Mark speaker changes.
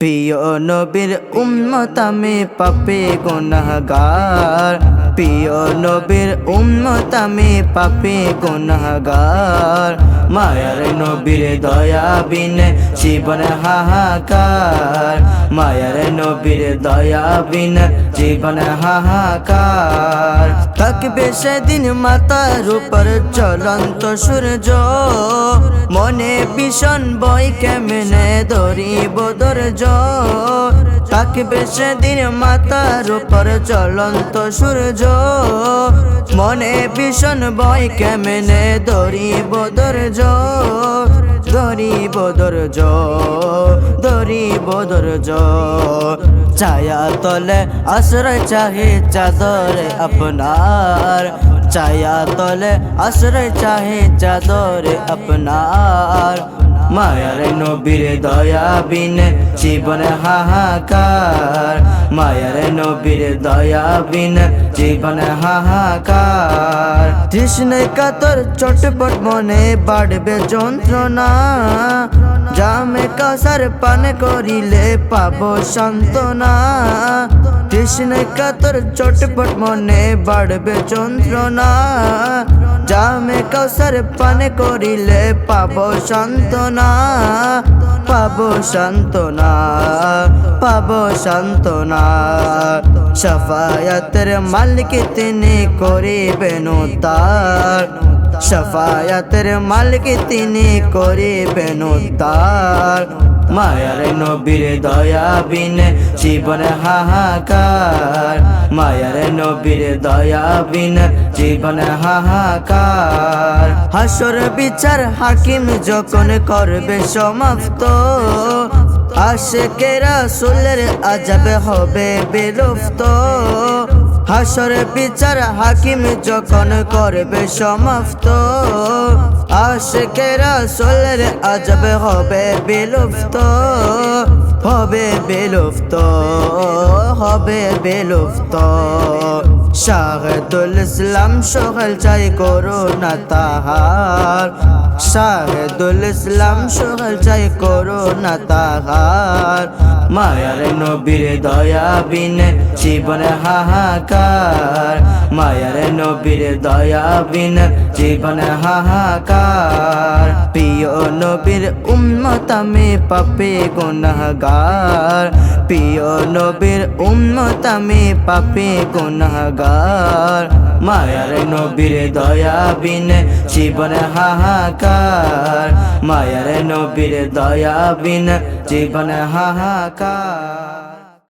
Speaker 1: প্রিয় নবীর উম্মত আমি পাপী গুনাহগার, প্রিয় নবীর উম্মত আমি পাপী গুনাহগার। মায়ার নবীর দয়া বিনে জীবন হাহাকার, মায়ার নবীর দয়া বিনে জীবন হাহাকার। থাকবে সেদিন মাতার উপর জ্বলন্ত সূর্য, মনে ভীষণ বই কেমনে ধরিব ধৈর্য। থাকবে সেদিন মাতার উপর জ্বলন্ত সূর্য, মনে ভীষণ বই কেমনে ধরিব ধৈর্য। ধরিব ধৈর্য, ধরিব ধৈর্য। ছায়া তলে আশ্রয় চাহে চাদরে আপনার, ছায়া তলে আশ্রয় চাহে চাদরে আপনার। মায়ার নবীর দয়া বিনে জীবন হাহাকার, মায়ার নবীর দয়া বিনে জীবন হাহাকার। তৃষ্ণায় কাতর চটপট মনে বাড়বে যন্ত্রণা, জামে কাসার পান করিলে পাবো সান্ত্বনা। তৃষ্ণায় কাতর চটপট মনে বাড়বে যন্ত্রণা, জামে কাসার পান করিলে পাবো সান্ত্বনা। পাবো সান্ত্বনা, পাবো সান্ত্বনা। শাফায়াতের মালিক তিনি করিবেন উদ্ধার, শাফায়াতের মালিক তিনি করিবেন উদ্ধার। মায়ার নবীর দয়া বিনে জীবন হাহাকার, মায়ার নবীর দয়া বিনে জীবন হাহাকার। হাসর বিচার হাকিম যখন করবে সমাপ্ত, আশিকে রাসূলের আযাব হবে বিলুপ্ত। হাসর বিচার হাকিম যখন করবে সমাপ্ত, আশিকে রাসূলের আযাব হবে বিলুপ্ত। হবে বিলুপ্ত, হবে বিলুপ্ত। শাহেদুল ইসলাম সোহেল চাই করুণা তাহার, শাহেদুল ইসলাম সোহেল চাই করুণা তাহার। মায়ার নবীর দয়া বিনে জীবন হাহাকার, মায়ার নবীর দয়া বিনে জীবন হাহাকার। প্রিয় নবীর উম্মত আমি পাপী গুনাহগার, প্রিয় নবীর উম্মত আমি পাপী গুনাহগার। মায়ার নবীর দয়া বিনে জীবন হাহাকার, মায়ার নবীর দয়া বিনে জীবন হাহাকার।